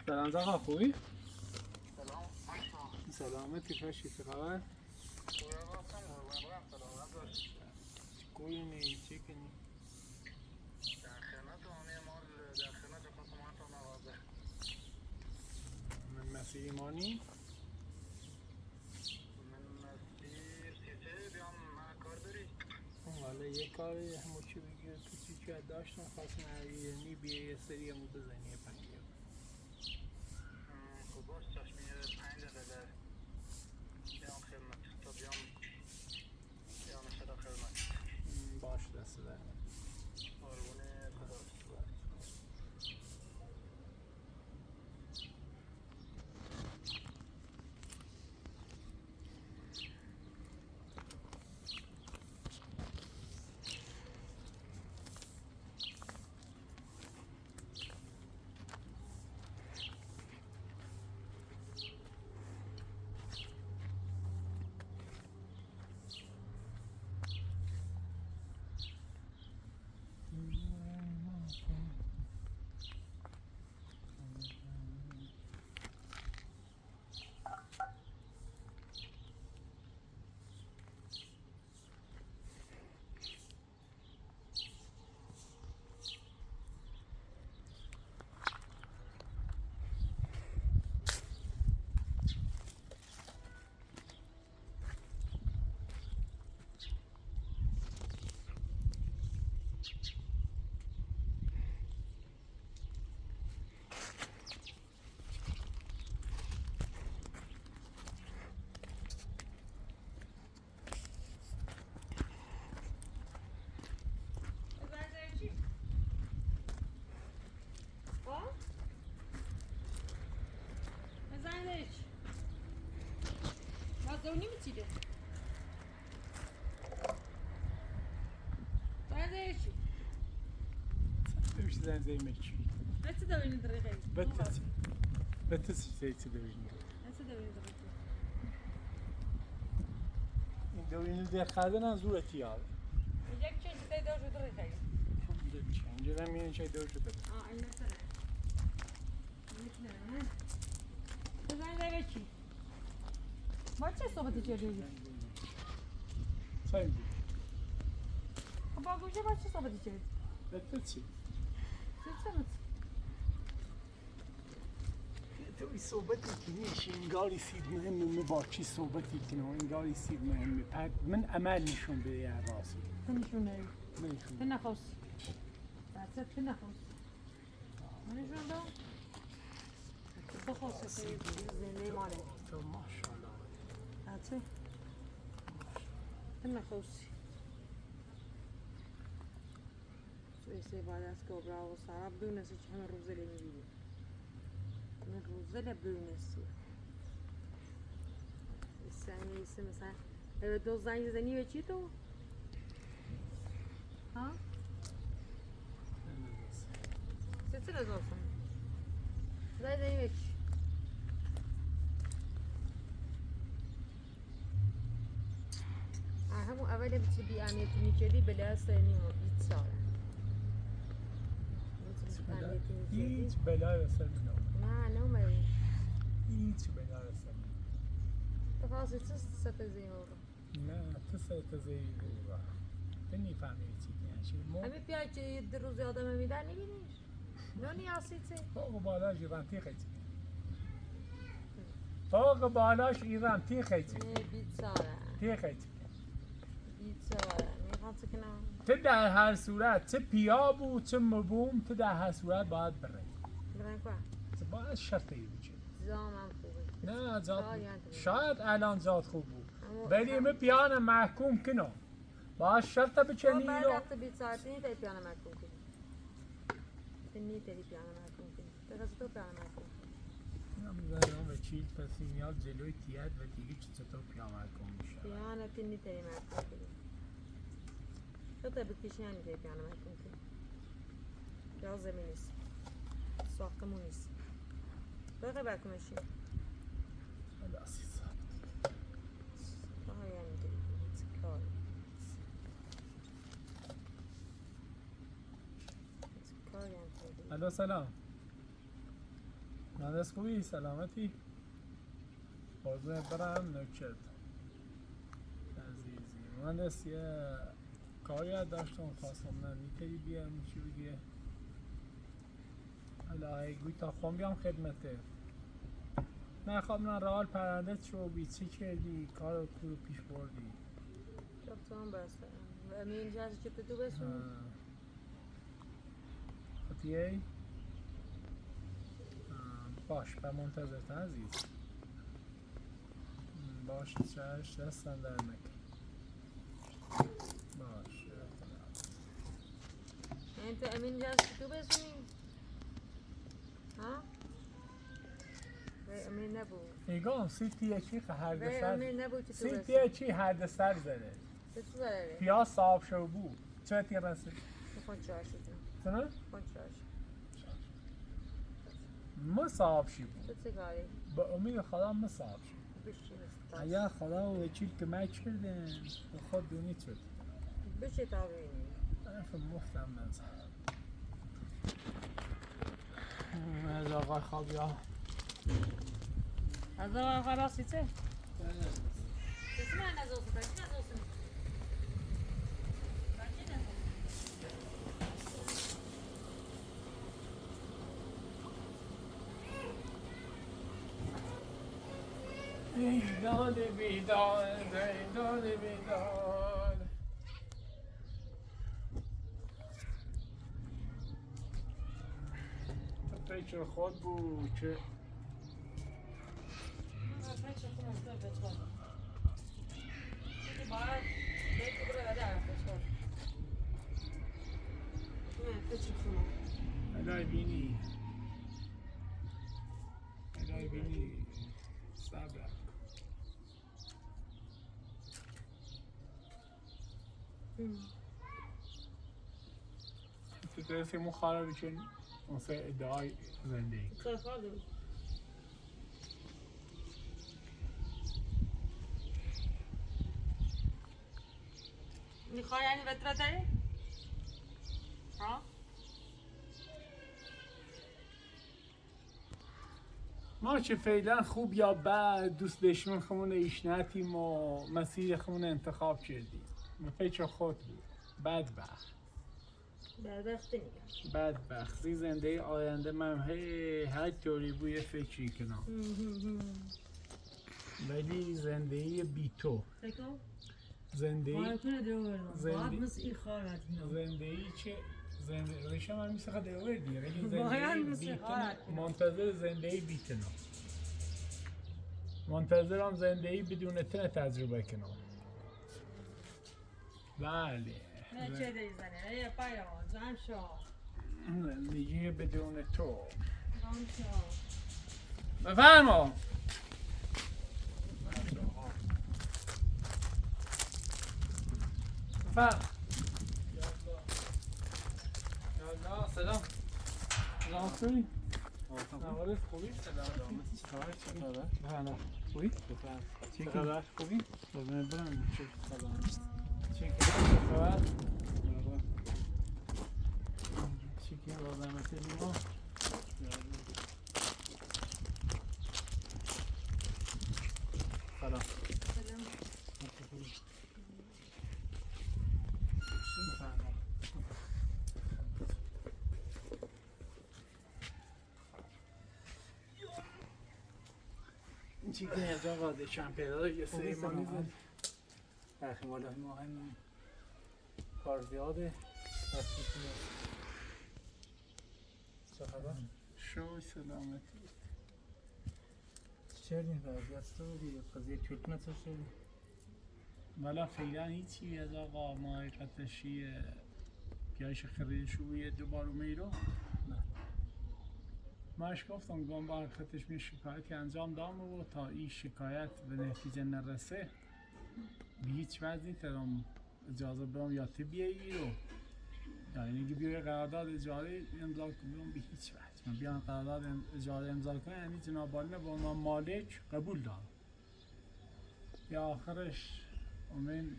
سلام زاغا خوبی؟ سلام سلامتی فرشی چه خبر؟ کوی نی چی کنی؟ در خدمت همه مال در خدمت خدمات نوازه من مسیحی مانی؟ من مسیر سیته بیام من کار داری؟ حالا یه کاری همو چی بگیر تو چی داشتم خواستم یعنی بیا یه سری همو بزنی یه پنگه خب باش چشمی 5 دقیقه بیام خدمت تا بیام صدا خدمت باش دست در قربون خدا Zauni mi çiğdi? Zauni çiğ. دوش زن زي ما تشي Nasıl da oyunu dırıkayım? بتس زيت دوش Nasıl da oyunu dırıkayım? این دوینی در خردن از زور اتیار Yiyecek şey de doğru dırıkayım. اینجا هم یه چای دوش داره Aa, aynı sana. Zauni da veçi. Maçı sohbet içeriyoruz. سایم بود Baba gece maçı sohbet içeriyoruz. بتسی Sırtsanız. توی صحبتی کنی انگاری سید مهمه با چی صحبتی کنی و انگاری سید مهمه بعد من عمل نشون بده یه راسی Tanışın evi. نشون Tınakos. That's it, tınakos. Tanışın da. Tınakos. Zengin mali. تو ماشاءالله That's it. Tınakos. سويسي بعد اسكو براو صار بونس يحمل روزلي مبيني من روزلي بونس الثانية يسمى مثلا دو زنی زنی و چی تو؟ ها؟ چطور از آسان؟ زنی و چی؟ همون اولی بچه بیانیتی میکردی بله سنی ما 20 ساله هیچ بلای سر من نه نومدی هیچ بلای سر من تو خواستی چه ستزی رو؟ نه تو سر زی رو تو نیفهمی چی کنی همه پیای که در روز آدم میدن نمیدیش؟ نه نیاسی چه؟ فوق بالاش ایران تیخه چی فوق بالاش ایران تیخه چی نه 20 ساله تیخه چی 20 ساله میخواد چه کنم؟ تو در هر صورت چه پیا بود چه مبوم تو در هر صورت باید بری برای که؟ تو باید شرطی بچه زامم خوبه نه زاد آه، شاید الان زاد خوب بود اما ولی امه پیان محکوم کنو باید شرط بچنی بعد رو وقت 20 ساعت نیت ای پیانه محکوم کنی نیت ای پیانه محکوم کنی درست تو پیانه محکوم کنی نمیدونم و چی پس میاد جلوی تیاد و دیگه چطور پیان محکوم میشه پیانه تی نیت ای محکوم کنی تو تا بکشی نیت ای پیانه محکوم کنی لازم نیست ساختمون نیست بقیه برکمشی خلاصی ساعت آه یعنی داری کار کار یعنی الو سلام مهندس خوبی؟ سلامتی؟ قربونت برم نوکرت عزیزی. مهندس یه کاری یاد داشتم خواستم نه میتونی بیام چی بگیه حالا گوی تا خون بیام خدمته نه خب نه رال پرنده شو بی چی کردی کار رو پیش بردی رفتم بسته و امین جهاز چه تو بسون خطیه باش به منتظرتن عزیز باش چش دستم در نکن باش انت امین جهاز چه تو بسونی؟ ها؟ به امین نبود نگاه سیتی چی هر به دستر امین نبود چه تو سیتی بسونی؟ چی هر دستر زده چه تو داره؟ پیاز صاحب شو بود چه تیرنسی؟ میخوان چهار شدیم سنه؟ میخوان چهار شد ما صاحب شی بود تو چه کاری؟ با امید خدا ما صاحب شی بشین اگر خدا و وکیل که من کردن به خود دونی شد بشه تا ببینیم حرف مفتم نزن از آقای خواب یا از آقای خلاصی چه؟ کسی من نزوزه بچه نزوزه بچه نزوزه بیداد بیداد بیداد بیداد فکر خود بود که فکر خودم تو بچه باید فکر برای در بچه فکر خودم الهی بینی الهی بینی صبر تو درستی مخالفی چون اون سه ادعای زندگی چه خواهد میخوای یعنی بطرة داری؟ ها؟ ما چه فعلا خوب یا بد دوست دشمن خمون ایشنتیم و مسیر خمون انتخاب کردیم به فکر خود بود بدبخت بدبختی میگم بدبختی زنده آینده من هر طوری بود یه فکری کنم ولی زندگی بی تو فکر زندگی کنه دیو بردم باید زندگی مثل این خواهد زندگی چه زندگی ریشه من میشه خود اوردی ولی باید زندگی مثل بی خواهد تو منتظر زندگی بی تو منتظرم زندگی بدون تو تجربه کنم بله نه چه دیزنه نه پایا زن شو زندگی بدون تو زن شو بفرما بفرما یالله سلام سلام خوبی؟ نوارد خوبی؟ سلام بفرما خوبی؟ چه خبر؟ خوبی؟ قربونت برم چه خبر؟ چه خبر؟ چیکن با زحمت لیمو سلام این چیکن از آقا دشم پیدا یه سری ما نیزن برخی مالا ما هم کار زیاده چه خبر؟ شو سلامتی چه کردیم وضعیت تو بودی؟ قضیه ترکمه چه شدی؟ ولی فعلا هیچی از آقا ما حقیقتشی پیاش خریدش روی دوباره میرو نه ماش گفتم گم با حقیقتش می شکایتی انجام دام و تا این شکایت به نتیجه نرسه به هیچ وجه نیترم اجازه برم یا تی بیایی رو یعنی اگه بیای قرارداد اجاره امضا کنم به هیچ وجه من بیان قرارداد اجاره امضا کنم یعنی جناب عالی به عنوان مالک قبول دارم یا آخرش امین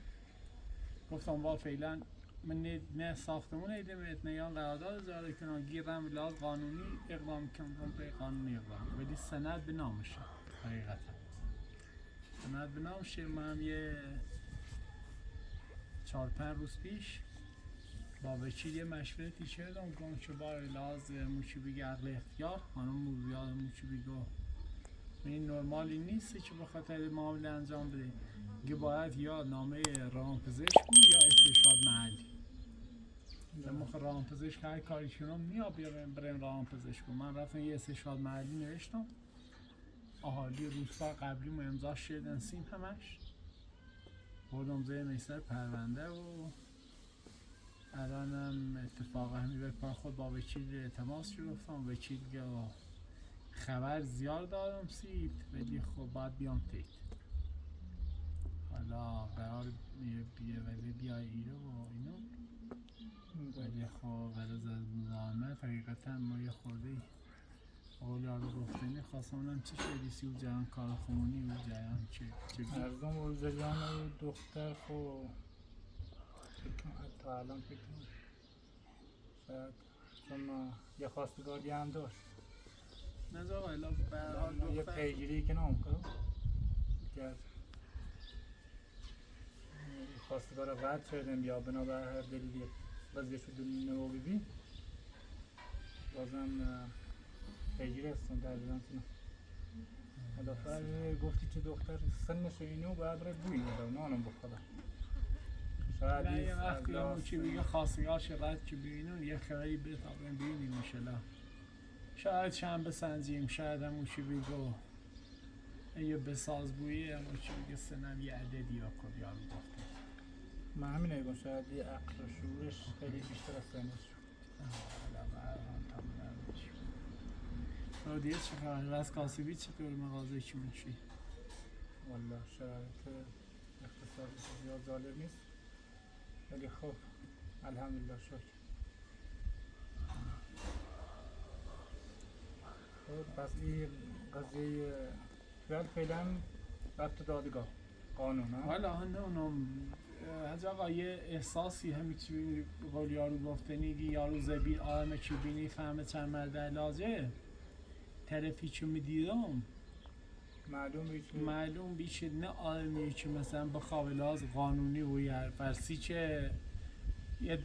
گفتم با فعلا من نه ساختمون ایدمت نه یا قرارداد اجاره کنم گیرم لحاظ قانونی اقدام کنم به قانونی اقدام ولی سند به نامشه حقیقتا سند به نامشه. من یه 4-5 روز پیش با وکیل یه مشورتی کردم گفتم که با لحاظ موچی بگه عقل اختیار خانم موزیاد موچی بگه این نرمالی نیست که بخاطر معامله انجام بده که باید یا نامه رامپزشک بود یا استشهاد محلی. اما رامپزشک هر کاری کنم نیا بریم رامپزشک. من رفتم یه استشهاد محلی نوشتم اهالی روستا قبلی ما امضا شدن سیم همش بردم زیر میسر پرونده و الانم اتفاق همی به پا خود با وکیل تماس گرفتم. وکیل که خبر زیاد دارم سید ولی خب باید بیام تیت حالا قرار ولی بیای ایره و اینو ولی خب ولی زحمت حقیقتا ما یه خورده قولیار رو گفتنی خواستم اونم چی شدی سی و جهان کار خمونی و جهان چه ارزم و جان و دختر خو تا الان فکر کنم شاید چون یه خواستگاری هم داشت نزا ولی برحال یه دختر پیگیری که نام کنم کرد خواستگار قد شدیم یا بنابرای هر دلیلی قضیه شد نمو ببین بازم پیگیری هستم در دیدن دختر گفتی که دختر سنش اینو باید بره بوی نده نانم بخدا شاید نه یه وقت یه موچی بگه خواستگار شد که ببینون یه خبری بتابن ببینیم میشلا شاید شنبه سنجیم شاید هم موچی بگو یه بساز بویی هم موچی بگه سنم یه عددی یا کد یارو گفته من همین ایگون شاید یه عقل و شعورش خیلی بیشتر از سنش شد حالا برحال تامونه موچی رو دیگه چه خبر؟ رس کاسبی چطور مغازه چی منشی؟ والا شرایط اقتصادی زیاد ظالم نیست ولی خب الحمدلله شکر. خب پس این قضیه فعلا رفت دادگاه قانون ها؟ والا هنه اونم از آقا یه احساسی همی چی قول یارو گفتنی که یارو زبی آرمه چی بینی فهمه چند مرد علاجه طرفی چو میدیدم معلوم بیشه نه آرمی که مثلا بخواب لحاظ قانونی و یه فرسی که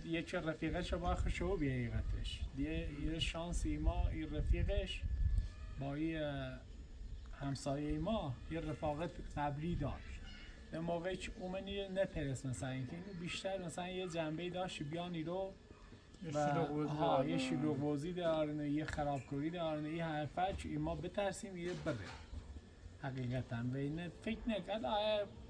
یک رفیقه چه باید خوشو بی حقیقتش یه شانسی ما این رفیقش با همسایه ما یه رفاقت قبلی داشت به موقعی که اومنی نپرست مثلا اینکه اینو بیشتر مثلا یه جنبهی داشت بیانی رو و یه شلوغ بازی دارن یه خرابکاری دارن یه حرفه که ما بترسیم یه بره حقیقتا و اینه فکر نکرد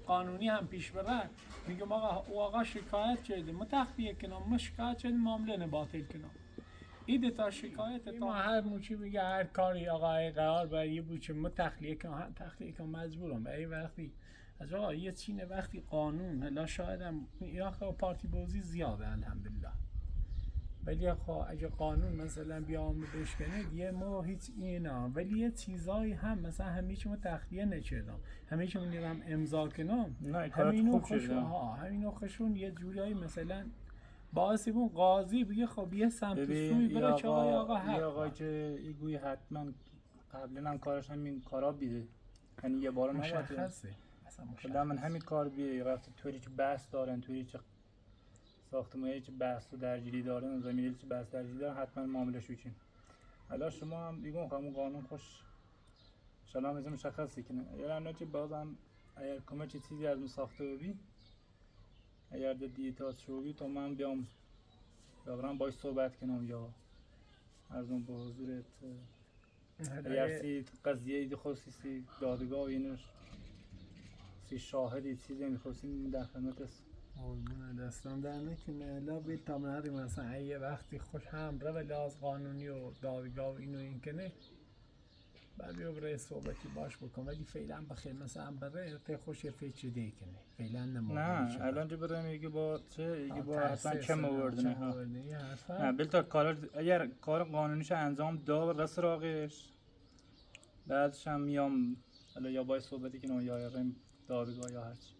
قانونی هم پیش بره میگم آقا شکایت کرده ما تخلیه کنم ما شکایت کرده معامله باطل کنم ایده تا شکایت تا هر موچی بگه هر کاری آقای قرار برای یه بوچه ما تخلیه کنم مجبورم برای وقتی از آقا یه چینه وقتی قانون هلا شاید هم ایران پارتی بازی زیاده الحمدلله ولی خب اگه قانون مثلا بیام بشکنه دیگه ما هیچ اینا ولی یه چیزایی هم مثلا همیشه ما تخلیه نکردم همیشه من میرم امضا کنم همینو خوشون یه جوریایی مثلا باعثی بون قاضی بگه خب یه سمت سوی بره که آقا حق یه آقای که ایگوی حتما قبلا هم کارش همین کارا بیده یعنی یه بارا مشخصه مثلا من همین کار بیه رفته توری که بحث دارن توری که ساختمانی که بحث و درگیری دارن زمینی که بحث درگیری دارن حتما معامله‌اش بکنین حالا شما هم دیگه همون قانون خوش شما مثلا مشخصه کنه یعنی که بازم اگر کمه چیزی از اون ساخته ببین اگر دیتا شوی تو من بیام برام باید صحبت کنم یا از اون به حضورت اگر سی قضیه خصوصی دادگاه و اینش سی شاهدی چیزی میخواستیم در خدمت است قربون دستم در نکنه لا بیت تا من هریم مثلا یه وقتی خوش هم رو ولی از قانونی و دادگاه و اینو این کنه بعد بیا برای صحبتی باش بکن ولی فعلا بخیر مثلا برای ته خوش یه فکر دیگه کنه فعلا نه الان جو برای میگه با چه میگه با اصلا کم آوردنه نه بلتا کار اگر کار قانونیش انجام داد رس راقش بعدش هم میام حالا یا باید صحبتی کنم یا ریم دادگاه یا هرچی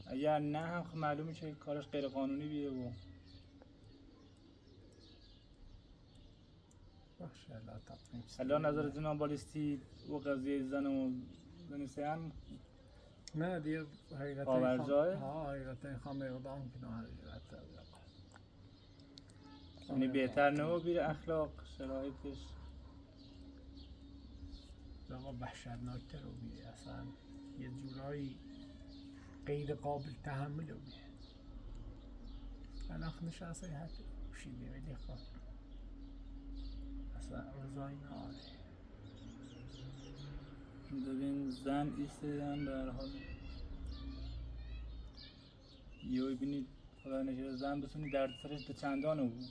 اگر نه هم خب معلومه که کارش غیر قانونی بیه و باشه لا تقنیم الان نظر جناب بالستی و قضیه زن و زنیسیان نه دیگه حقیقتا پاورجای؟ ها حقیقتا خواهم اقدام کنم حقیقتا یعنی بهتر نه و بیر اخلاق شرایطش آقا وحشتناکتر رو بیه اصلا یه جورایی غیر قابل تحمل رو بیه الان نشسته حتی شیده ولی خب اصلا روزایی ناره ببین زن ایستادن در حال یه ببینید خدا نکرده زن بتونی درد سرش به چندانه بود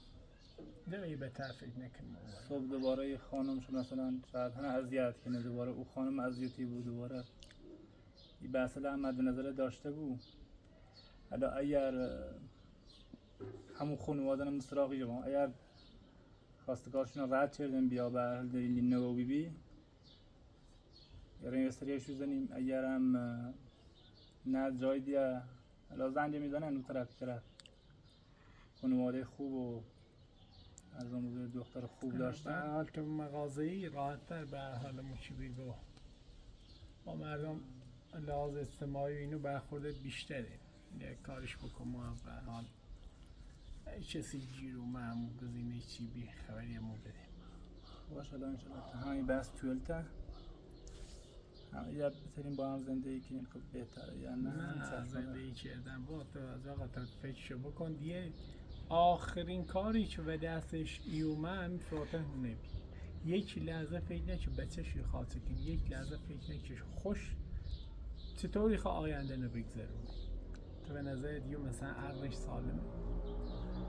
دیگه بهتر فکر نکنم صبح دوباره یه خانم شد مثلا شاید هنه اذیت کنه دوباره او خانم اذیتی بود دوباره این بحثه هم مد نظر داشته بود حالا اگر همون خانواده هم سراغی جوان اگر خواستگارشون رد کردن بیا به اهل دلیل نو بی بی یعنی استریشو زنیم اگر هم نه جای دیگه حالا زنجه میزنن اون طرف خانواده خوب و از اون بزرگ دختر خوب در داشتن حال که مغازه‌ای راحت‌تر به هر حال مچی بگو با مردم لحاظ اجتماعی و اینو برخورد بیشتره یه کارش بکن ما به هر حال ای کسی جیرو معمول گزینه چی بی خبری مو بدیم باشه الان انشالله همین بحث تویلته همه یا بترین با هم زندگی کنیم خب بهتره یا نه زندگی کردن با تو از آقا تا فکرشو بکن دیگه آخرین کاری که به دستش ایومن فروتن نبی یک لحظه فکر نکن بچه‌ش رو خاطر کن یک لحظه فکر نکن خوش چطوری خواه آینده رو بگذرونی تو به نظر دیو مثلا عقلش سالمه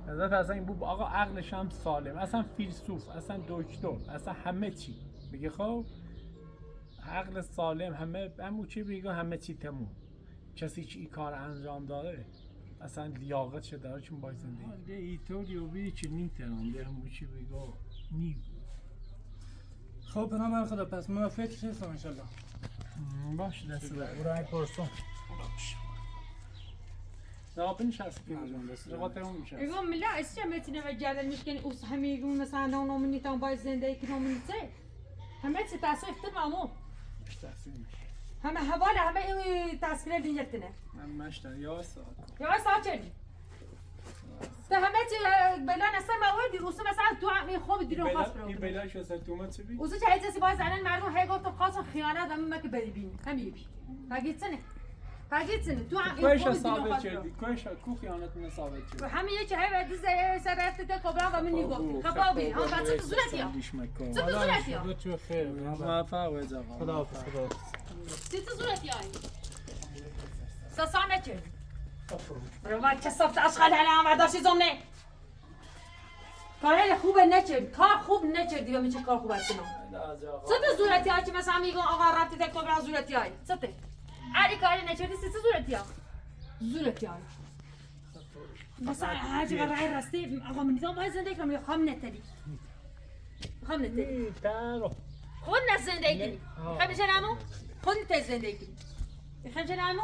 نظرت اصلا این بود آقا عقلش هم سالم اصلا فیلسوف اصلا دکتر اصلا همه چی بگه خب عقل سالم همه چی بگه همه چی تموم کسی که این کار انجام داره اصلا لیاقت شده داره چون باید زندگی ده ایطوری و بیدی که نیترم ده همه چی بگه نیو خب بنابر خدا پس ما فکرش هستم انشالله باش دست بر او را های پرسون جواب نشست که مجموع دست بر. جواب تمام میشه يقول لا السمتنا مجال المشكلة وصحمي يقول مثلا دون مني تون بايز زين دايك نوم من تسي هم تاسيف تمامو هم هوالا هم تاسكلا دينجتنا من مشتر یا ساعت يا ساعتين فهمت بلا نسر ما ودي روسه مثلا تو عمي خوب ديرو خاص این برو بلایش واسه تومت چی بی؟ وزوج عايزة بايز عن المعلوم هي قلت خاص خيانات هم ما كبدي بين هم يبي فقيت سنة تو عمي کویش خوب ديرو ثابت خاص کردی کویش کو خیانت ثابت کردی وحمي يجي هاي بعد زي سرفت كبرى ومني قلت خبابي هم بعد ست زلاتيا ست زلاتيا خدا تو خیر موفق و جواب خدا حافظ خدا ست زلاتيا ساسانة كذي روما كسبت أشغال أنا ما داشي زمني کار خوب نکرد کار خوب نکردی و میشه کار خوب هستیم ست زورتی ها که مثلا میگم آقا رفتی تک کبرا زورتی های سته علی کاری نکردی ست زورتی ها زورتی های مثلا حاجی برای راستی آقا من دیدم باید زندگی کنم یا خواهم نتری خود نه زندگی کنی خواهی میشه نمو خود نتری زندگی کنی خواهی میشه نمو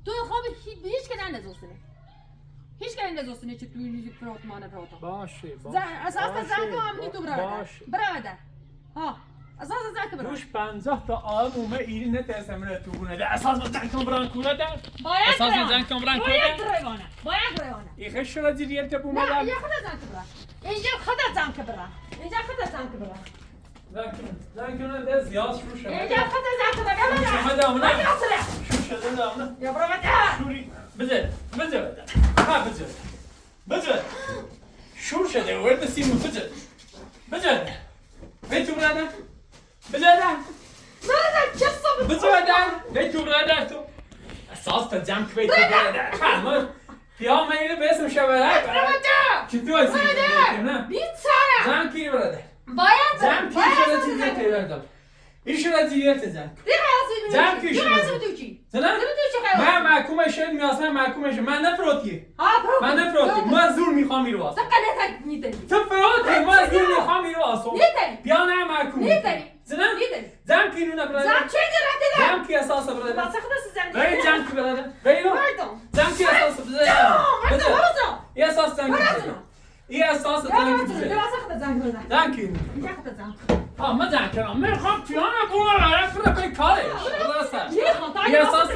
تو این خوابی هیچ که نندازستنه هیچ که نندازستنه که توی پراتمانه پراتا باشه اساس زن که هم تو براده ها اساس زن که براده روش 50 تا آمومه ایری نترسم رو تو بونه ده اساس زن کن بران کوله ده اساس زن کن بران کوله باید روانه ای خش شده جیریت که بومه نه ده یه خدا زن که برا اینجا خدا زن که برا اینجا خدا زن که برا زن کنه ده زیاد شروع شده اینجا خدا زن که برا شما ده اونه یا سره شروع شده ده اونه یا برا بده شوری بزر ها بزر شور شده ورد سیمو بزر به تو براده نه کسا به تو براده تو اساس تا جمع که به تو براده همه پیام اینه به اسم شبه که تو هستی نه بیچاره جمع کی براده باید جمع کی شده چیزی که براده این شده جیریت زن جمع کی شده زنم من محکوم شد میاسم محکوم شد من نفروتی من نفروتی ما زور میخوام میرو واسه تو فروتی ما زور میخوام میرو واسه بیا نه محکوم زنم زم کی نو نبرده زم چه درته ده زم کی اساس برده بس خدا زنکی یک بزن ما زن کنم میخوام پیانو برو به کارش درسته یه اساس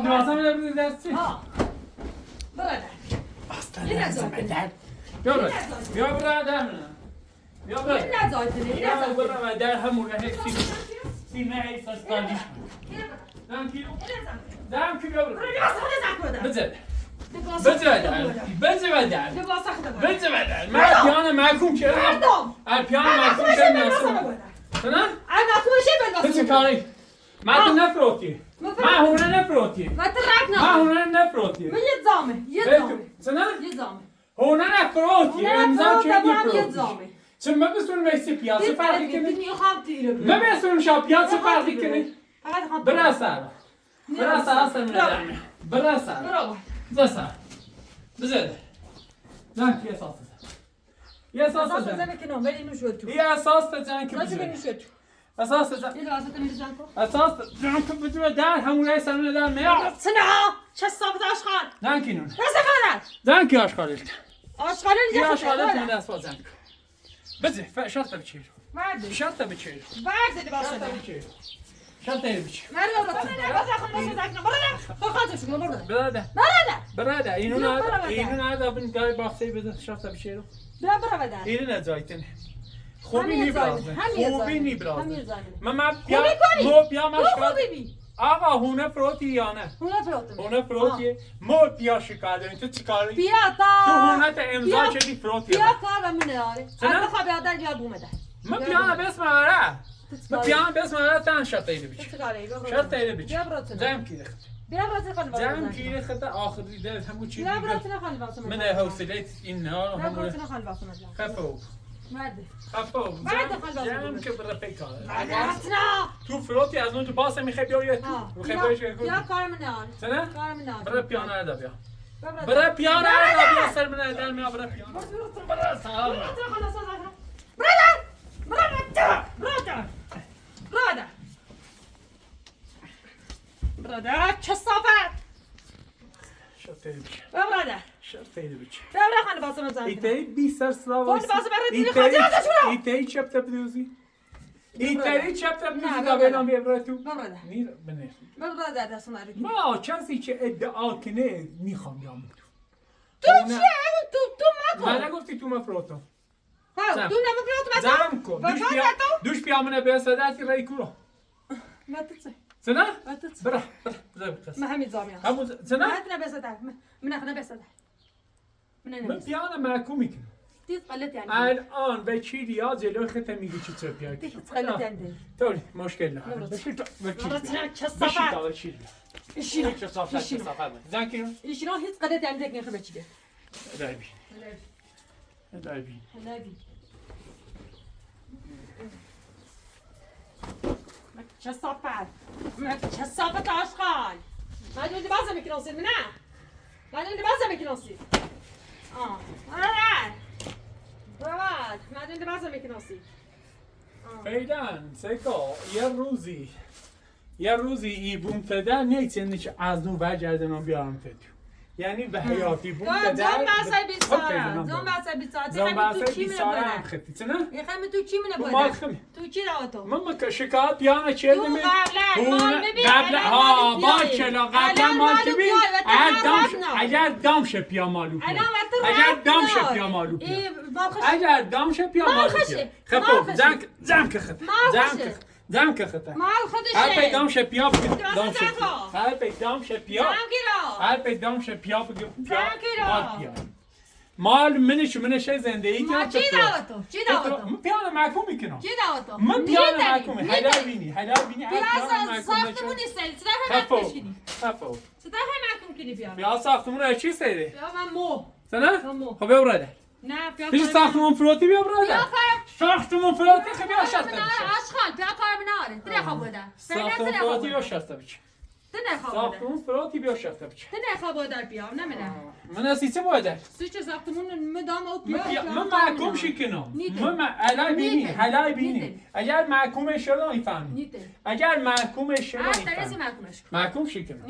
لازم داره درسی بیا برادر بیا برادر همون سیمه حیث استادیش زنکی بیا برادر بزد بزد من پیانو محکوم کردم پیانو محکوم کردم نه؟ بچه کاری من تو نفروتی من هونه نفروتی هونه نفروتی امضا چه نفروتی چون من بسونم ایسی پیاسه فرقی کنی من بسونم شا پیاسه فرقی کنی برا سر بزد نه کی اساس یه اساس جان که بزد اساس جان که بزد در همون رئیس همون در میاد نه کی نون زن کی آشغالت یه آشغالت من دست بازم بزد شرط بچیر شرط بچیر برادر اینو نه بین گای باخته بده شرط بچیر اینو نزایتن خوبی نیبرازه من بیا مشکل آقا هونه فروتی یا نه هونه فروتی ما بیا شکایت تو چیکاری تو هونه تا امضا چدی فروتی بیا کار و من داره بخواه بیادر یا بومده من پیانو بسم آره من پیانو بسم آره تن شرط ایده بیچی زم کی رخت زم کی رخت آخری ده همون چی من حوصله این نه همون خفو زم که برای پیکار تو فروتی از اون تو باسه میخوای بیاری تو بیا کار من داره برای پیانو ادا بیا برای پیانو ادا بیا سر من ادا میام برای پیانو برادر کثافت شرط ایده بیچی برادر خانه باسه من زن ایتایی بی سر سلاو خانه باسه برای دیگه خاطر ازشون ایتایی چپ تپ دوزی ایتایی چپ تپ دوزی تا بیلان بیا برای تو برادر نیر بنه برادر دست من رو ما کسی که ادعا کنه میخوام بیام تو چیه؟ تو مکن من نگفتی تو مفروتم تو نمفروت زم کن دوش پیامونه به صداتی رای کورو سنا برا من همین زامیم همون سنا من بسده من پیانو محکوم میکنم دیز غلط یعنی الان به چی ریا جلوی خط میگی چی چه پیانو غلط یعنی طوری مشکل نه بشی تا بشی زن کنو ایشون هیچ غلط یعنی دیگه نخبه چیه دایبی کثافت آشغال من دونی بازم میکناسید نه من دونی بازم میکناسید من دونی بازم میکناسید فعلا سکا یه روزی ای بوم تده نیچه که از نو برگردنم بیارم تدیو یعنی به حیاتی بوم تده زن بسه بیساره تو چی منه باید خیلی تو چی منه باید تو چی داره تو من شکایت پیانو چه دمی قبل قبلا مال که بی اگر دام شه پیا مالو پیا اگر دام شه پیا مالو خفو زم که خفو زم که خطه هر پیدام شه پیا بگید هر پیدام شه پیا بگید مال منشه زندگی ما چی داره تو؟ من پیانو محکوم میکنم چی داره تو؟ من پیانو محکوم حلال بینی بیا ساختمون نیست خفو ستا محکوم کنی بیا بیا ساختمون چی سیده؟ بیا من مو سنه؟ خب بیا براده نه بیا پیش ساختمون فروتی بیا براده ساختمون فروتی خب بیا شسته بشه اشغال بیا کار مناره درخوا بوده ساختمون فروتی بیا شسته بشه نخواب ساختمون فراتی بیا شفته بچه نخواب در بیام نمیره من اسیسه باید سوچ ساختمون مدام او من محکوم شکنم من علای بینی علای بینی اگر محکوم شده ایفهمی اگر محکوم شده ایفهمی محکوم شکنم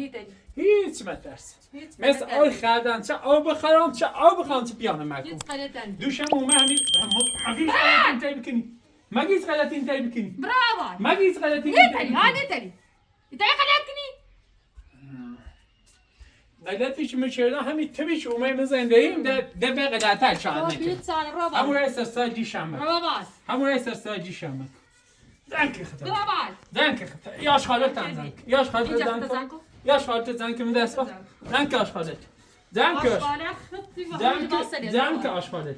هیچ مترس مثل آی خردن چه آب بخرم چه آب بخرم چه بیانم محکوم دوشم اومه همین مگیز غلطی اینتایی بکنی مگیز غلطی اینتایی بکنی برافو مگیز غلطی نیتری ها نیتری اینتایی غلط کنی غلطیش میکردم همین تبیش اومه من زنده ایم ده به غلطه چند نکن همون رای سرساجی شمک همون رای سرساجی شمک زنک خطا زنک خطا یاش خالت هم زنک یاش خالت زنک یاش خالت زنک من دست با زنک آش خالت زنک آش زنک آش خالت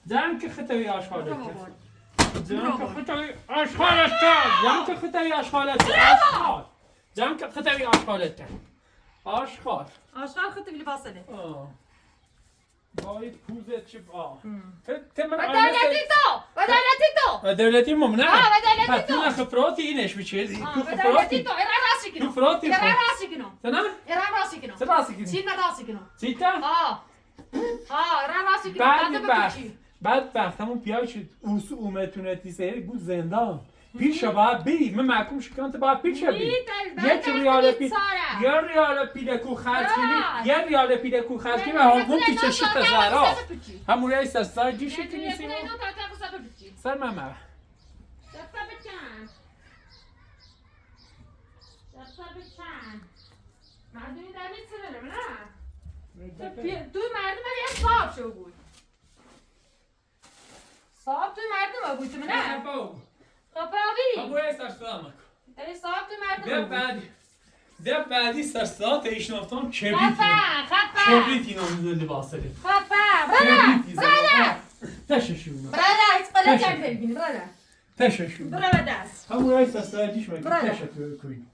زنک خطاوی آش خالت زنک خطاوی آش خالت زنک خطاوی آش خالت زنک خطاوی آش خالت آشخال خطه بیلی فاصله باید پوزت چه و دولتی ممنع و دولتی تو خفراتی اینش بچه تو خفراتی تو ایران راسی کنو تو فراتی ایران راسی کنو سنم؟ ایران راسی کنو چه راسی کنی؟ چین راسی کنو چیتا؟ ایران راسی کنو بعد بخت همون پیای شد اوسو اومتونتی سهری بود زندان پیش باید بی من محکوم شکنت باید پیش بی یک ریال پیدکو خرج کنی یک ریال پیدکو خرج کنی و همون پیچه شد تزارا همون ریال سرسای جی شکنی سیما سر ماما مردمی در نیست سرم نه توی مردم یه صاحب شو بود صاحب توی مردم بود تو نه خب همون ریال سرسای مکن داری صاحب توی مردم بود ده بعدی سرسات ایشنافتان کبریت خفه اینا میزنده واسده برادر تششون برادر هیچ قلت هم بگیری برادر تششون برادر همون رای سرسای جیش مگه تشتو کنی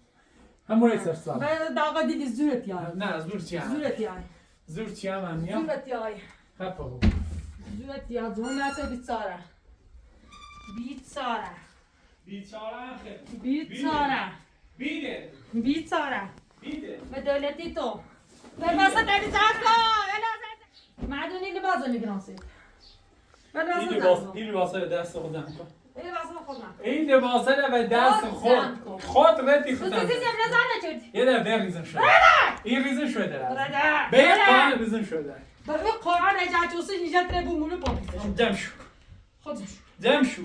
همون رای سرسای برادر داغا دیدی زورت یای نه زور چی هم زور چی هم هم نیم زورت یای خفه بود زورت یای زون نسه بیتساره بیده به دولتی تو بلباسه داری زنکا معدونی لباس رو میگناسی این لباسه به دست خودم کن لباس خودم این لباسه به دست خود رتی خودم تو چیزی نزن نکردی یه دفعه ریزن شده این ریزن شده برادر به یک قرآن ریزن شده به قرآن اجازه نیجت رو بومونو پاپیزش جمع شو خودم جمع شو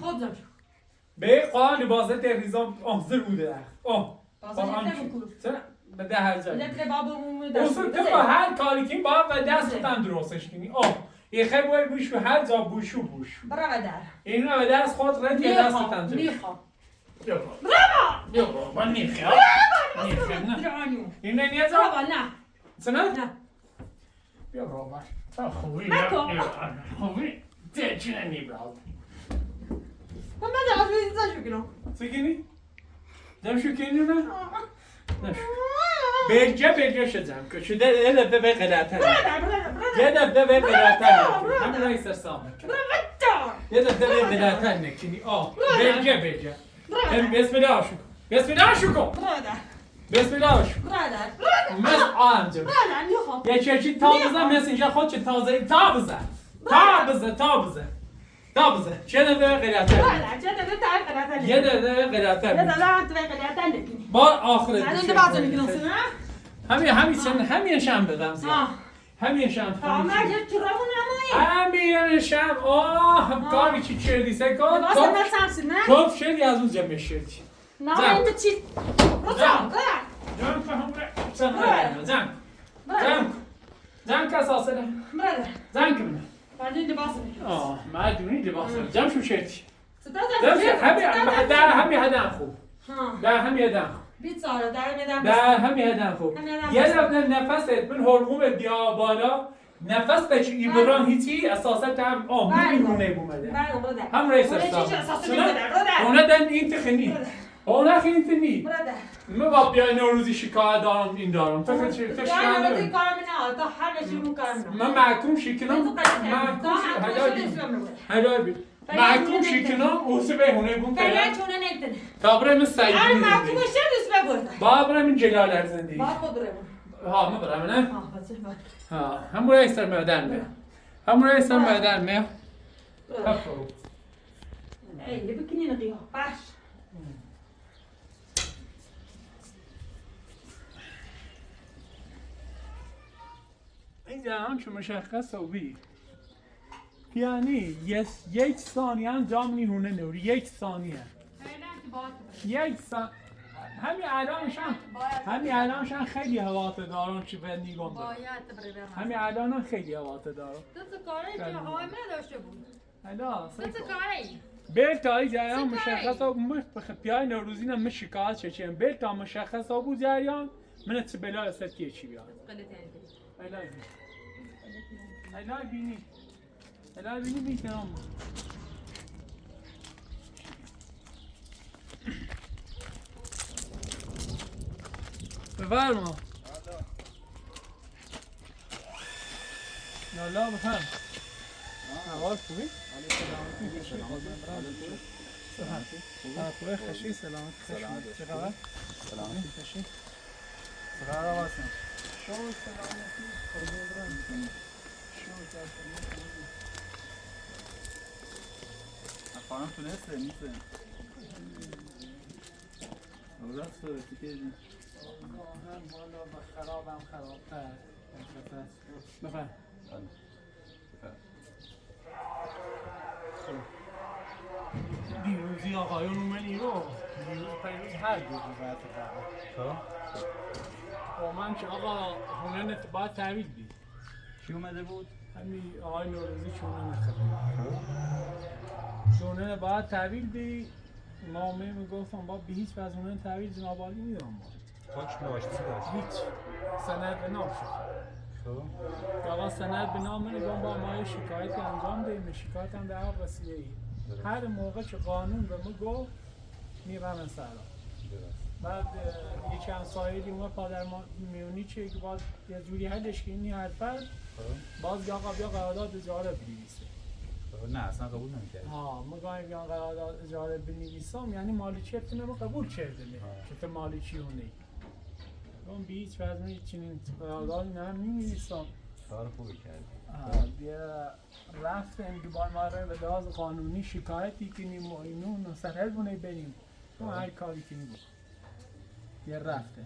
به یک قرآن لباسه ریزان آنزر بوده بازه نیت بکن به ده هر جایی نیت بابا بومونو اصلا تو با هر کاری کنی باید به دست هم درستش کنی یه خیلی باید بوشو هر جا بوشو برادر اینو به دست خود رد یه دست هم درست میخوام بیا من میخوام این نیت برابر نه سنه؟ نه بیا برابر خوبی نکن. خوبی ده چینه نیبراد من از بیزیزش بگیرم سکنی؟ دمشو کنی نه؟ نشو برجه شدم که شده یه دفعه به غلطه یه دفعه به غلطه همه رای سرسام نکن یه دفعه به غلطه نکنی برجه بسم الله شو کن بسم الله شو مثل آم جو یه چرچی تا بزن مثل اینجا خود چه تازه تا بزن چه دفعه غلطه یه دفعه غلطه بار آخره همین شم بدم زیاد همین شم کاری چی چردی سکان توف شدی از اون جمعه شدی زن که اساسه نه زن که منه مردونی لباس جمع شو شدی در همین هدن خوب در همین هدن خوب یه دفعه نفست من هرموم بیا بالا نفس بچه ایبران هیچی اساسا هم میرونه بومده هم رئیس اونه دن این تخنی اونه خیلی تنی من با بیای نوروزی شکایت دارم این دارم تو من محکوم شکنم محکوم شکنم اوسه به هونه بون تابره من سعیدی برده با برم این جلال زندگی با خود برم ها میبرم نه بچه برم ها هم برای استر مدن می هم برای استر مدن می هفو ای بکنی نقیه باش این جهان چون مشخص و بی یعنی یک ثانیه انجام نیهونه نوری 1 ثانیه 1 ثانیه همین الانشان خیلی حواته دارن چی به نیگم دارن باید برم همین الان خیلی حواته دارن دست کاری که آقای من داشته بود حالا دست کاری بیل تا این جریان ستایی. مشخص ها پیای نوروزی نه مش شکایت چه بیل تا مشخص ها بود جریان من چه بلا است که چی بیاد حالا بینی میتونم بفرما لا بفرم احوال خوبی؟ خوبه خشی سلامت خشی چه خبر؟ سلامت خشی چه خبر آقا حسن؟ شو سلامتی قربون برم شو سلامتی خانم تونسته نیسته راست داره تیکه هم بالا و خرابم خرابتر بفرم دیروزی آقایون اومدی رو دیروز پیروز هر دو وقت فقط با من که آقا هنر باید تحویل بید کی اومده بود؟ همین آقای نوروزی چونه نخواهد چونه باید تحویل بید نامه میگفتم با به هیچ وجه هنر تحویل جناب عالی میدونم با حکم داشت چی داشت؟ هیچ سند به نام شد آقا سند به نام نگم با ما یه شکایتی انجام دهیم شکایت هم در حق رسیده ای هر موقع که قانون به ما گفت میرم سرا بعد یکی همسایه‌ای اومد پادر میونی چه که باز یه جوری حلش که این حرفه باز آقا بیا قرارداد اجاره بنویسه نه اصلا قبول نمی‌کرد ما گاهی بیان قرارداد اجاره بنویسم یعنی مالکیت رو قبول کرده که تو مالکی اونی اون به هیچ وجه چنین قراردادی نمی‌نویسم کار خوبی کردی بیا رفتیم دوباره ما رو به لحاظ قانونی شکایتی کنیم و اینو سند بونه بریم تو هر کاری کنیم بیا رفته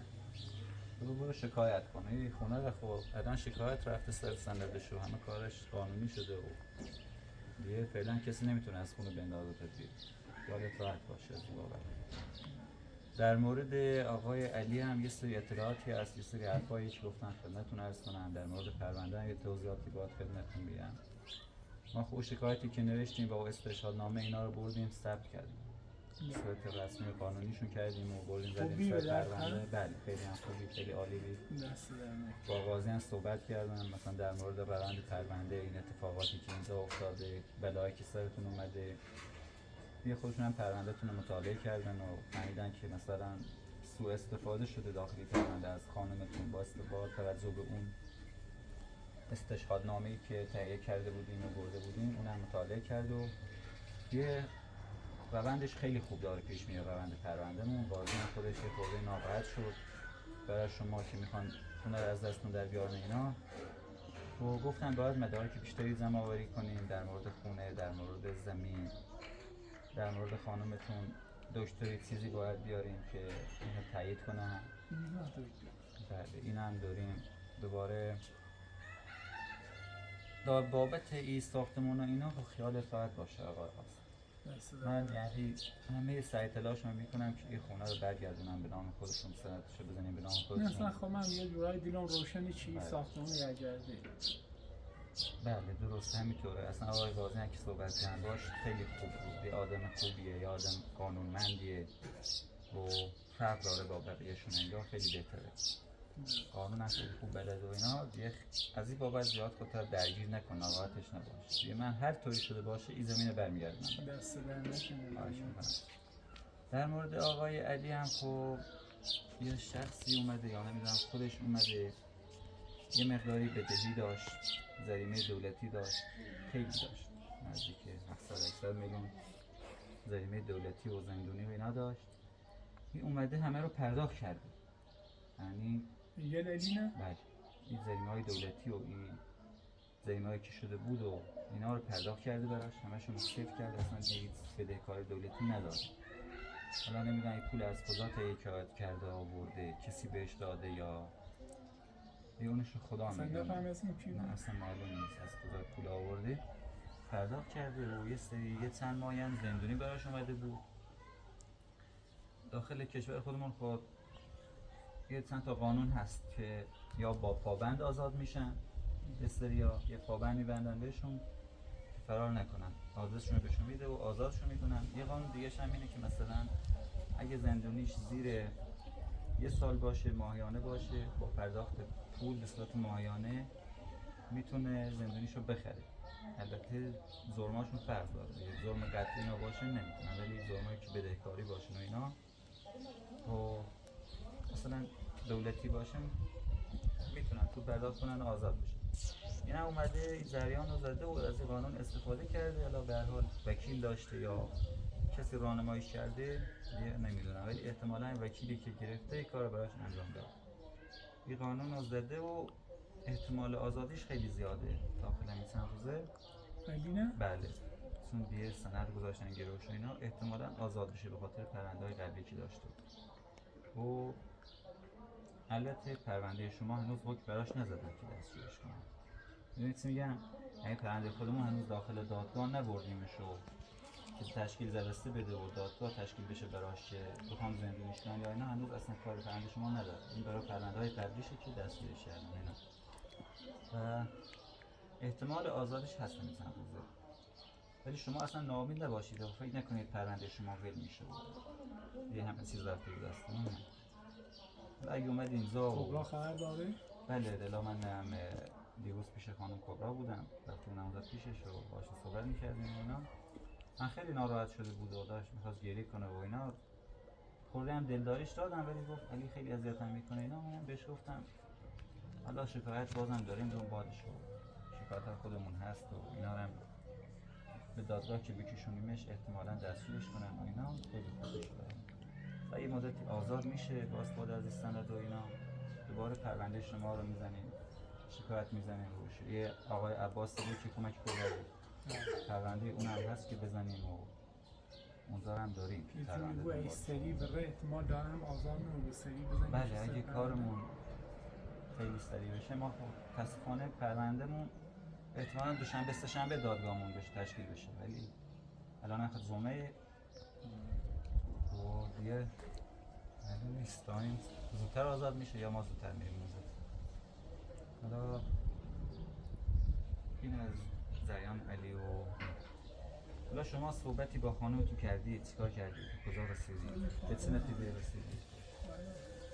برو شکایت کنه یه خونه رو خب الان شکایت رفته سر سندش و همه کارش قانونی شده و دیگه فعلا کسی نمیتونه از خونه بندازه بیرون یادت راحت باشه از بابت در مورد آقای علی هم یه سری اطلاعاتی هست یه سری حرفایی که گفتن خدمتتون عرض کنم در مورد پرونده هم یه توضیحاتی باید خدمتتون بگم ما خب شکایتی که نوشتیم با استشهادنامه اینا رو بردیم ثبت کردیم صورت رسمی و قانونیشون کردیم و بردیم زدیم سر پرونده بله خیلی هم خوبی خیلی عالی بود با قاضی هم صحبت کردم مثلا در مورد روند پرونده این اتفاقاتی که اینجا افتاده بلایی که سرتون اومده یه خودشون هم پروندهتون رو مطالعه کردن و فهمیدن که مثلا سوء استفاده شده داخلی پرونده از خانمتون با توجه به اون استشهادنامه‌ای که تهیه کرده بودیم و برده بودیم اونم مطالعه کرد و یه روندش خیلی خوب داره پیش میره روند پروندهمون قاضی هم خودش یه خورده ناراحت شد برای شما که میخوان خونه رو از دستتون در بیارن اینا و گفتن باید مدارک بیشتری جمع آوری کنیم در مورد خونه در مورد زمین در مورد خانمتون دکتری چیزی باید بیاریم که اینو تایید کنن بله این هم داریم دوباره بابت ای ساختمون و اینا خب خیالت راحت باشه آقا من یعنی همه سعی تلاشم میکنم که این خونه رو برگردونم به نام خودشون سندشو بزنیم به نام خودشون مثلا خب من یه جورایی دیلم روشنی چی ساختمون یجرده بله درست همینطوره اصلا آقای قاضی هم که صحبت کردن باش خیلی خوب بود یه آدم خوبیه یه آدم قانونمندیه و فرق داره با بقیه‌شون انگار خیلی بهتره قانون هم خیلی خوب بلده و اینا دیگه از این بابت زیاد خودت درگیر نکن ناراحتش نباش دیگه من هر طوری شده باشه این زمین رو برمیگردونم دست در نکنه در مورد آقای علی هم خب یه شخصی اومده یا نمیدونم خودش اومده یه مقداری بدهی داشت جریمه دولتی داشت خیلی داشت نزدیک 700 میلیون جریمه دولتی و زندونی و اینا داشت این اومده همه رو پرداخت کرده. یعنی یه لینه بله این زریمه‌های دولتی و این زریمه‌هایی که شده بود و اینا رو پرداخت کرده براش، همشون رو صفر کرده، اصلا دیگه هیچ بدهکاری دولتی نداره. حالا نمیدونم این پول از کجا تهیه کرده آورده، کسی بهش داده یا اونش رو خدا اصلا میدونه. نفهم اسم کی نه بود. اصلا معلوم نیست از کجا پول آورده، پرداخت کرده و یه چند ماهی هم زندونی براش اومده بود. داخل کشور خودمون خود یه چند تا قانون هست که یا با پابند آزاد میشن، استریا یه پابند میبندن بهشون که فرار نکنن، آزادشون بهشون میده و آزادشون میکنن. یه قانون دیگه هم اینه که مثلا اگه زندونیش زیر 1 سال باشه، ماهیانه باشه، با پرداخت پول به صورت ماهیانه میتونه زندونیشو بخره. البته ظلماشون فرق داره، یه ظلم قطعی اینا باشه نمیتونن، ولی ظلمایی که بدهکاری باشن و اینا و مثلا دولتی باشن میتونن پول پرداخت کنن و آزاد بشن. این هم اومده این جریان رو زده و از این قانون استفاده کرده. حالا به هر حال وکیل داشته یا کسی راهنماییش کرده دیگه نمیدونم، ولی احتمالاً این وکیلی که گرفته این کار رو براش انجام داد. این قانون رو زده و احتمال آزادیش خیلی زیاده داخل همین چند روزه. خیلی نه؟ بله چون دیگه سند گذاشتن گروش و اینا، احتمالاً آزاد بشه به خاطر پرونده‌های قبلی که داشته. و البته پرونده شما هنوز حکم براش نزدن که دستگیرش کنن. میدونید چی میگم؟ این پرونده خودمون هنوز داخل دادگاه نبردیمش و که تشکیل جلسه بده و دادگاه تشکیل بشه براش که بخوام زندونیش کنن یا اینا، هنوز اصلا کار پرونده شما نداره. این برای پرونده‌های قبلیشه که دستگیرش کردن اینا. و احتمال آزادش هست همین چند روزه. ولی شما اصلا ناامید نباشید و فکر نکنید پرونده شما ول میشه و یه همه چیز رفته به دستمون. نه. اگه اومد اینجا کبرا خبر داره؟ بله دلا من هم دیروز پیش خانم کبرا بودم، رفتم نمازت پیشش و باهاش صحبت می‌کردیم و اینا. من خیلی ناراحت شده بود و داشت می‌خواست گریه کنه و اینا. خورده هم دلداریش دادم ولی گفت علی خیلی اذیتم میکنه اینا. منم بهش گفتم حالا شکایت بازم داریم دنبالش و شکایت خودمون هست و اینا هم به دادگاه که بکشونیمش احتمالاً دستگیرش کنن و اینا. خیلی خوب شده و یه مدتی آزاد میشه باز بعد از این سند و اینا. دوباره پرونده شما رو میزنیم، شکایت میزنیم روش. یه آقای عباس بود که کمک کنه، پرونده اونم هست که بزنیم و اونجا هم داریم پرونده که دنبالش. سری بره احتمال دارم آزاد رو سری بزنیم. بله اگه کارمون خیلی سریع بشه ما متاسفانه پروندهمون احتمالاً دوشنبه سه‌شنبه دادگاهمون بشه تشکیل بشه، ولی الان اخر جمعه و دیگه معلوم نیست تا این زودتر آزاد میشه یا ما زودتر میریم اونجا. حالا این از جریان علی و حالا شما صحبتی با خانمتون کردید، چیکار کردید؟ کجا رسیدید؟ به چه نتیجه رسیدید؟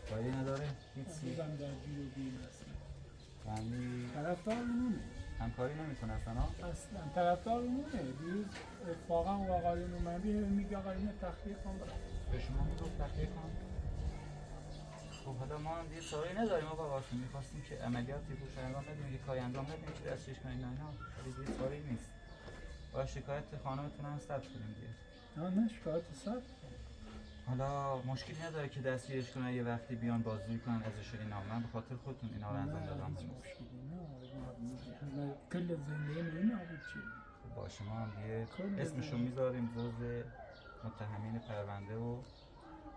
فایده نداره؟ هیچی؟ بودم در جور و بین اصلا یعنی طرفدار اونونه همکاری نمی‌کنه اصلا ها؟ اصلا طرفدار اونونه. دیروز اتفاقا و آقایون اومدی میگه آقایون تخلیه کن به شما میگفت تحقیق کن؟ خب حالا ما هم دیگه سوالی نداریم آقا قاسم، می‌خواستیم که عملیاتی روش انجام بدیم، یه کاری انجام بدیم که دستگیرش کنیم نه اینا، ولی دیگه سوالی نیست. با شکایت خانمتون هم ثبت کنیم دیگه. نه شکایت سر حالا مشکلی نداره که دستگیرش کنن یه وقتی بیان بازجویی کنن ازش اینا. من به خاطر خودتون اینا رو انجام دادم. نه کل زندگی من نبود چی با شما هم دیگه اسمشو میذاریم جز متهمین پرونده و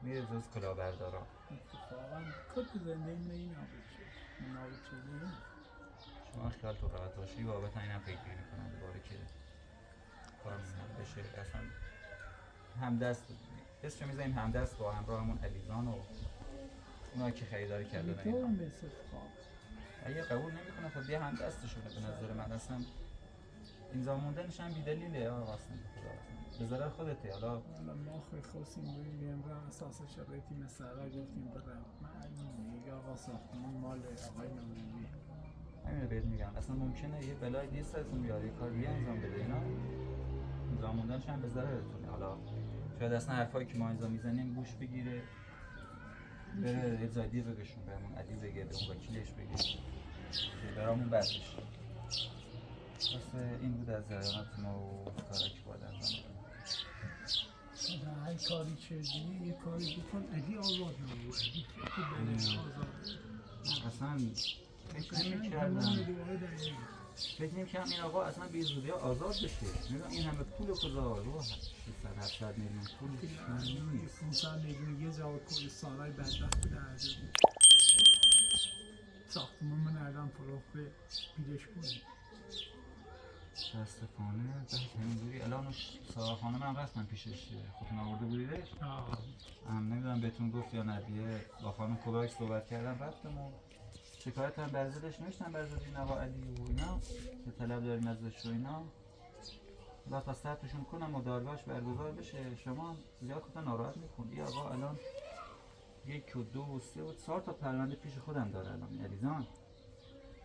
میره جز کلاهبردارا. اتفاقا کل زندگی من نبود چی من نبود چیزی. شما خیال تو راحت باشی بابت اینم فکر میکنم دوباره که کار بشه. اصلا همدست اسمشو میذاریم همدست با همراهمون علیزان و اونایی که خریداری کردن تو اینا. هم به اتفاق اگه قبول نمیکنه خب بیا همدستشونه. به نظر من اصلا اینجا موندنش هم بی‌دلیله آقا قاسم. خدا قسم به ضرر خودته. حالا ما خوی خواستیم بریم را اساس شرایطی مسئله گفتیم برم میگه آقا ساختمان مال آقای نوروی. همین رو بهت میگم اصلا ممکنه یه بلای دیگه سرتون بیاره یه کار دیگه انجام بده اینا. اینجا موندنش هم به ضررتونه. حالا شاید اصلا حرفایی که ما اینجا میزنیم گوش بگیره بره یه جای دیگه بگشون بهمون علی بگه به اون وکیلش بگه که برامون بد بشه. پس این بود از جریانات ما و کارا که باید انجام بدیم. خدا هر کاری چیزی یه کاری بکن علی آزاد نمو علی خیلی بله آزاد اصلا فکر همون نمی‌کردم دعای در این فکر نمی‌کردم این آقا اصلا بی زودی آزاد بشه. میگم این همه پول کجا رو 600 میلیون پول یه 500 میلیون یه جا کل سالای بدبخت در بود ساختمان من الان فروخته بیلش کنیم متاسفانه بعد همینجوری الان سراخانه من رفتم پیشش خودتون آورده بودیدش نمیدونم بهتون گفت یا نه دیگه با خانم کلاک صحبت کردم رفتم و شکایت هم برزدش نوشتم برزد این آقا علی و اینا که طلب داریم ازش و اینا حالا تا ثبتشون کنم و دادگاهش برگزار بشه. شما زیاد خودتون ناراحت میکنید. این آقا الان 1 و 2 و 3 و 4 تا پرونده پیش خودم داره الان علیزان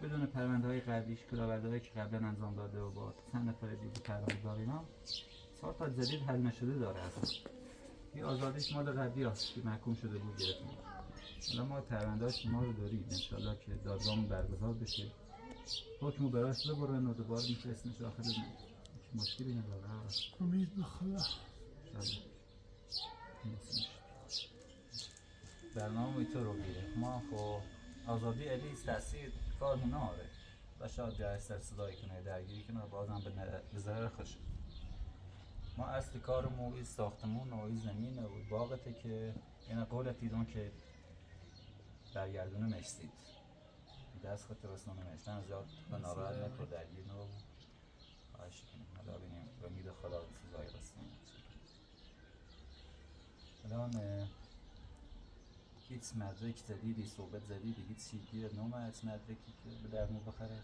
بدون پرونده های قبلیش کلاهبرداری که قبلا انجام داده و با چند نفر دیگه پرونده دار اینا 4 تا جدید حل نشده داره اصلا. این آزادیش مال قبلی هست که محکوم شده بود گرفتیم. حالا ما پرونده‌اش ما رو داریم انشالله که دادگاهمون برگزار بشه حکمو براش ببرن و دوباره میشه اسمش داخل مشکلی نداره. امید به خدا برنامه اینطور رو بیره ما خب آزادی علی تاثیر کارمون نداره و شاید جایستر صدایی کنه درگیری کنه بازم به ضرر خودش. ما اصل کارمون این ساختمون و این زمین و باغته که این قولت دیدون که برگردونه مشتید دست خود رسانه مشتن زیاد به ناراحت نکن درگیر نو خواهش کنیم. حالا بینیم به امید خدا سزایی رسانه الان هیچ مدرک زدیدی صحبت زدیدی هیچ چیزی نومه مدرکی که به درمو بخره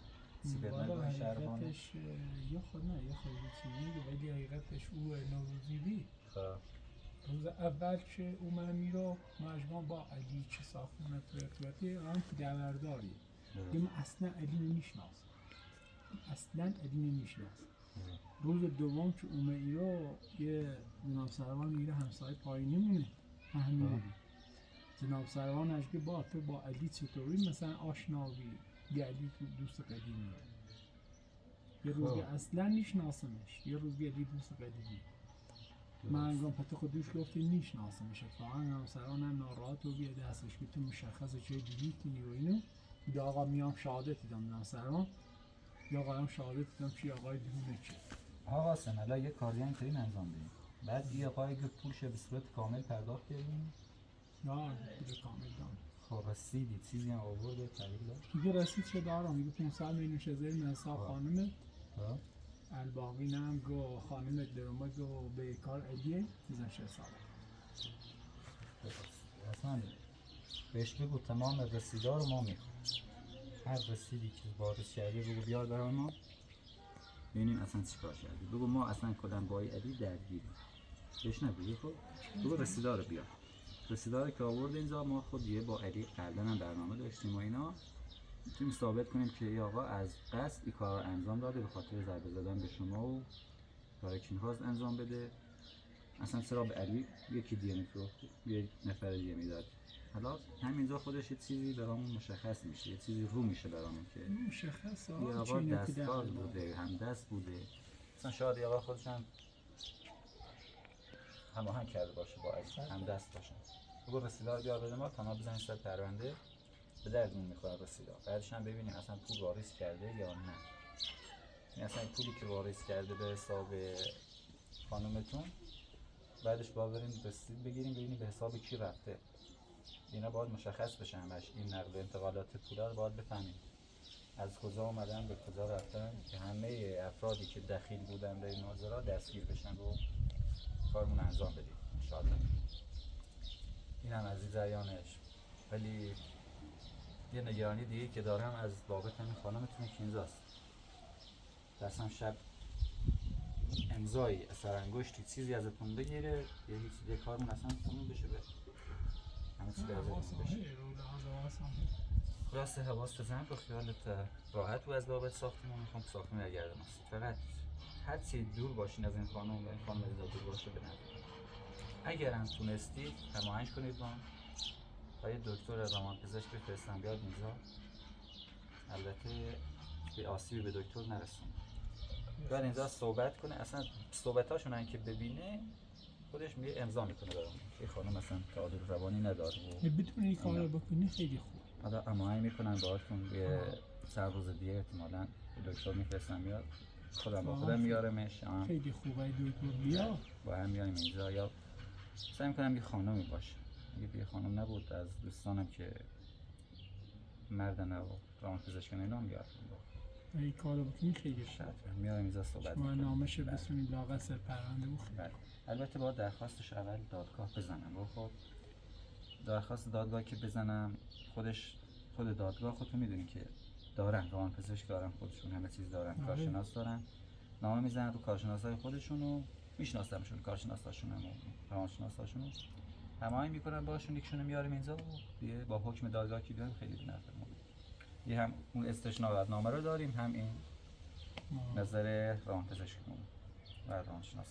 والا حقیقتش یه خود نه یه خود چیزی ولی حقیقتش او نوروزیدی روز اول که او من میرو مجموع با علی چه ساختمان فرقیاتی هم دورداری دیگه من اصلا علی نمیشناسم اصلا علی نمیشناسم روز دوم که اومه ایرو یه جناب سروان میره همسایه پایینی مونه همین جناب سروان اشگه با تو با علی چطوری مثلا آشناوی یه علی دوست قدیمی یه روز اصلا نیشناسمش یه روز علی دوست قدیمی من انگام پته خودش گفتی نیشناسمش اتفاقا جناب سروان هم ناراحت و بیه دستش که تو مشخصه چه دیدی کنی و اینو یا آقا میام شهادت دیدم جناب سروان یا آقا هم شهادت دیدم چی آقای دیونه چه آقا سنالا یه کاری اینطوری انجام بدیم بعد یه آقای که پولش به صورت کامل پرداخت کردیم نه پول کامل دام خب رسیدی چیزی هم آورده تحویل داد دیگه رسید چه دارم میگه 500 میلیون شزر نصاب خانمه الباقی نم گو خانم درمه گو به کار علیه میزن 6 ساله اصلا بهش بگو تمام رسیدا رو ما میخوام هر رسیدی که بارش کردی بگو بیار برای ما ببینیم اصلا چیکار کردی بگو ما اصلا کدام با علی درگیریم بهش نگو خب بگو رسیدا رو بیار رسیدا رو که آورد اینجا ما خود یه با علی قبلا هم برنامه داشتیم و اینا میتونیم ثابت کنیم که ای آقا از قصد این کار رو انجام داده به خاطر ضربه زدن به شما و برای کی می‌خواست انجام بده اصلا چرا به علی یکی دیگه میفروخت یه نفر دیگه میداد حالا همینجا خودش یه چیزی برامون مشخص میشه یه چیزی رو میشه برامون که مشخصه یه آقا دستکار بوده هم دست بوده مثلا شاید یه آقا خودش هم هماهنگ کرده باشه با علی هم دست باشه بگو رسیدا رو بیار بده ما تا ما بزنیم سر پرونده به دردمون میخوره رسیدا بعدش هم ببینیم اصلا پول واریز کرده یا نه این اصلا پولی که واریز کرده به حساب خانومتون بعدش باید بریم رسید بگیریم ببینیم به حساب کی رفته اینا باید مشخص بشه همش این نقل و انتقالات پولا رو باید بفهمیم از کجا اومدن به کجا رفتن که همه افرادی که دخیل بودن به این ماجرا دستگیر بشن و کارمون انجام بدیم انشاءالله این هم از این جریانش. ولی یه نگرانی دیگه که دارم از بابت همین خانمتونه که اینجاست دستم شب امضایی اثر انگشتی چیزی ازتون بگیره یه هیچ دیگه کارمون اصلا تموم بشه به همه چیز ازتون بشه خلاصه حواست بزن با خیالت راحت و از بابت ساختمون میخوام ساختمون برگردم است فقط هر چی دور باشین از این خانم و این خانم اینجا دور باشه به نظر اگر هم تونستید هماهنگ کنید با هم و یه دکتر روانپزشک بفرستم بیاد اینجا البته به آسیبی به دکتر نرسونه بیاد اینجا صحبت کنه اصلا صحبتاشون هم که ببینه خودش میگه امضا میکنه برام. این خانم مثلا تعادل روانی نداره و بتونی این کار رو بکنی خیلی خوب. حالا اماهایی میکنن باهاتون یه چند روز دیگه احتمالاً دکتر میفرستم میاد خودم با خودم میارمش یا خیلی خوبه دکتر بیا. با هم میایم اینجا یا سعی میکنم یه خانمی باشه. یه خانم نبود از دوستانم که مردن و روانپزشکان اینا میاد این کار رو بکنی خیلی خوب. شاید میایم اینجا صحبت شما میکنیم. نامش بسونی لاغت سرپرونده بخون. بله. البته با درخواستش اول دادگاه بزنم و خب درخواست دادگاه که بزنم خود دادگاه خودتون میدونین که دارن روانپزشک دارن خودشون همه چیز دارن کارشناس دارن نامه میزنن رو کارشناسای خودشون و میشناسمشون کارشناساشون هم روانشناساشون هماهنگ میکنن باشون یکشون میاریم اینجا و دیگه با حکم دادگاه که بیایم خیلی بنفعمون یه هم اون استشناقتنامه رو داریم هم این نظر روانپزشکمون و روانشناس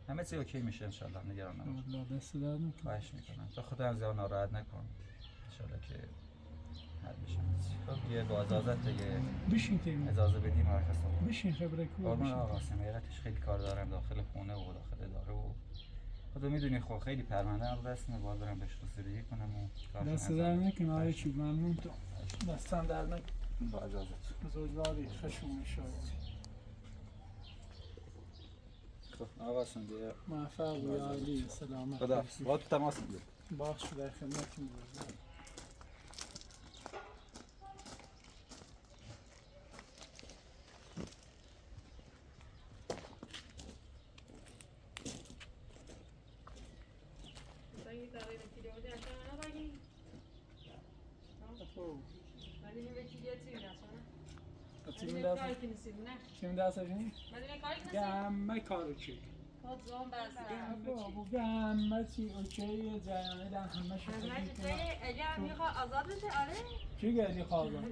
همه چی اوکی میشه ان شاءالله نگران نباش. الله دست درد نکنه. خواهش میکنم تا خودم زیاد ناراحت نکن ان شاءالله که حل بشه. خب یه با اجازت دیگه بشین تیمی. اجازه بدیم مرکز صحبت. بشین خبره کو. قربان آقا قاسم حقیقتش خیلی کار دارم داخل خونه و داخل اداره و خودت میدونی خب خیلی پرونده هم رسمه باید برم بهش رسیدگی کنم و کارشون دست انجام درد بدم. نکنه آره چی ممنون تو. دستم درد نکنه. با اجازت بزرگواری خشم شاید. خب آقا قاسم دیگه موفق و عالی سلامت. خدا با تو تماس میگیرم. باش در خدمتتون باشم. Kim dersini? Gamma karıcı. Bu gamma çi okey canlıdan همه چی گردی خوابم؟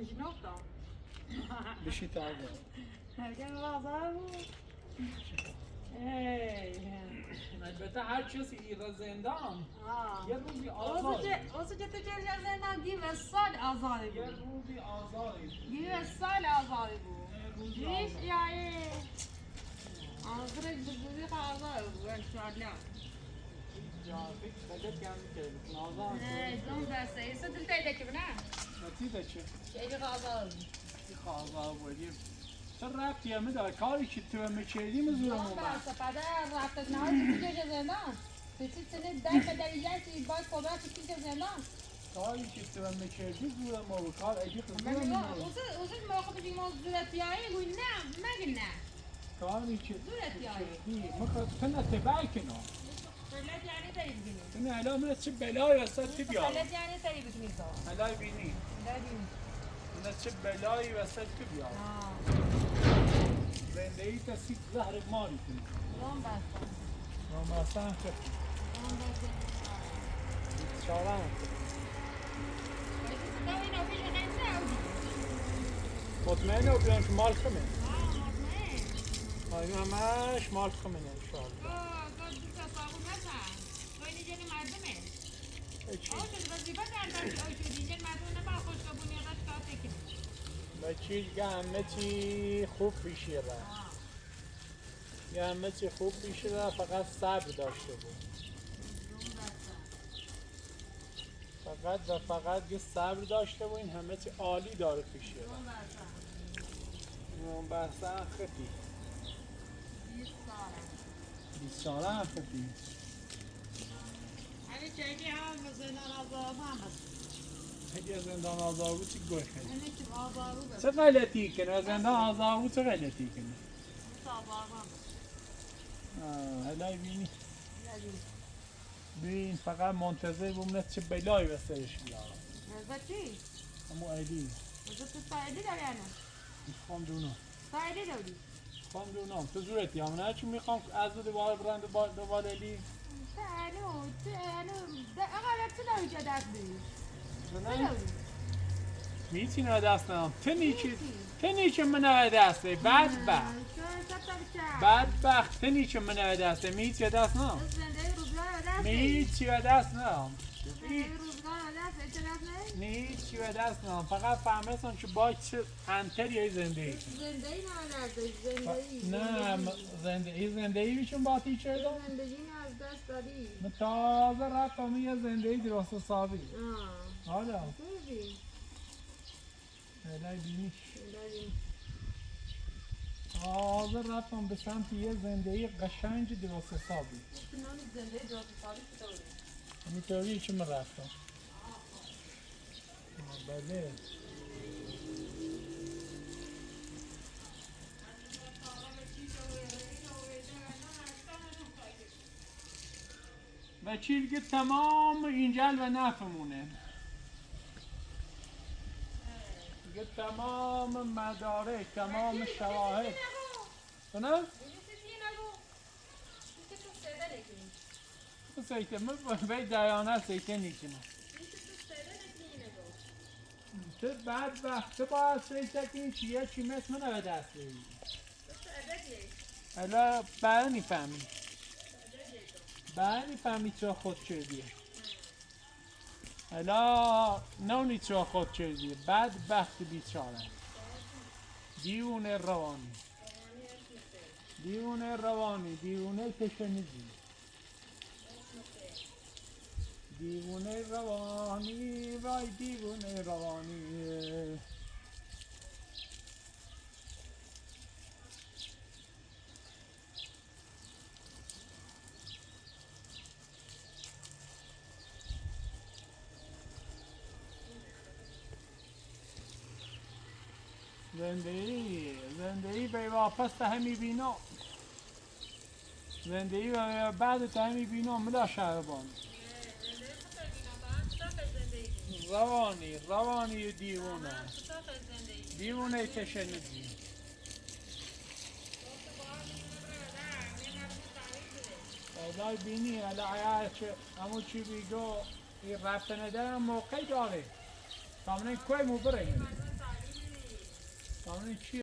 بشی تازه. البته هر کسی ایران زندان یه روزی آزاد. یه روزی آزادی بود. خجالت گم می‌کردی. آزاد. نتیجه چه؟ این خواهر بودیم. چه ربطی همه داره کاری که تو همه کردیم زورم اومد. کاری که تو همه کردیم زورم اومد. کار عجیب زورم اومد. کاری که کردیم مخاطب نتبع کنه. این الان من چه بلایی وسط بیارم. الان بینی. من چه بلایی وسط بیارم. زندگی تسی زهر ماری کنه. رام خفی. شارم. مطمئنه و بیان که مال خمه. این همش مال خمه انشاءالله. همه چی خوب پیش رفت. همه چی خوب پیش رفت فقط صبر داشته بود. فقط یه صبر داشته بود این همه چی عالی داره پیش رفت. اون بحثا خفی. 20 ساله هم خفی. اگه زندان آزار بود چی گوه خیلی؟ چه غلطی کنه؟ زندان آزار بود چه غلطی کنه؟ هلای بینی؟ بین فقط منتظر بمونه چه بلایی به سرش بیارم. همون علی. میخوام دونم. میخوام دونم. تو زورتی هم نه چون میخوام از دو دوباره برند دوباره علی. میتونی دست نام تنیچه منو دسته بدبخت بدبخت تنیچه منو دسته میتونی دست نام میتونی دست نام نیچی و دست نام فقط فهمیدن که با چه انتر یا زندگی زندگی نه زندگی میشون با تیچه دام زندگی از دست دادی من تازه رفتم یه زندگی درست حسابی حالا خوبی الهی بینیش تازه رفتم به سمت یه زندگی قشنج درست حسابی همینطوری که من رفتم بله و چیزی تمام اینجل و نفهمونه دیگه تمام مدارک تمام شواهد نه؟ تو سیته من به دیانه سیته نیکنم تو بعد وقت باید سیته کنی چیه چی مثل من به دست بگیری حالا بعد نیفهمی بعد نیفهمی چرا خود کردیه حالا نونی چرا خود کردیه بعد وقت بیچاره دیوونه روانی دیوونه روانی دیوونه تشنگی دیوونه روانی وای دیوونه روانی زندگی به واپس تا همی بینا زندگی بعد تا همی بینا ملا شهربان روانی دیوونه تشنگی خدای بینی حالا عیار که همون چی بیگو این رفتن دارم موقعی داره تامنه کوی مو بریم تامنه چی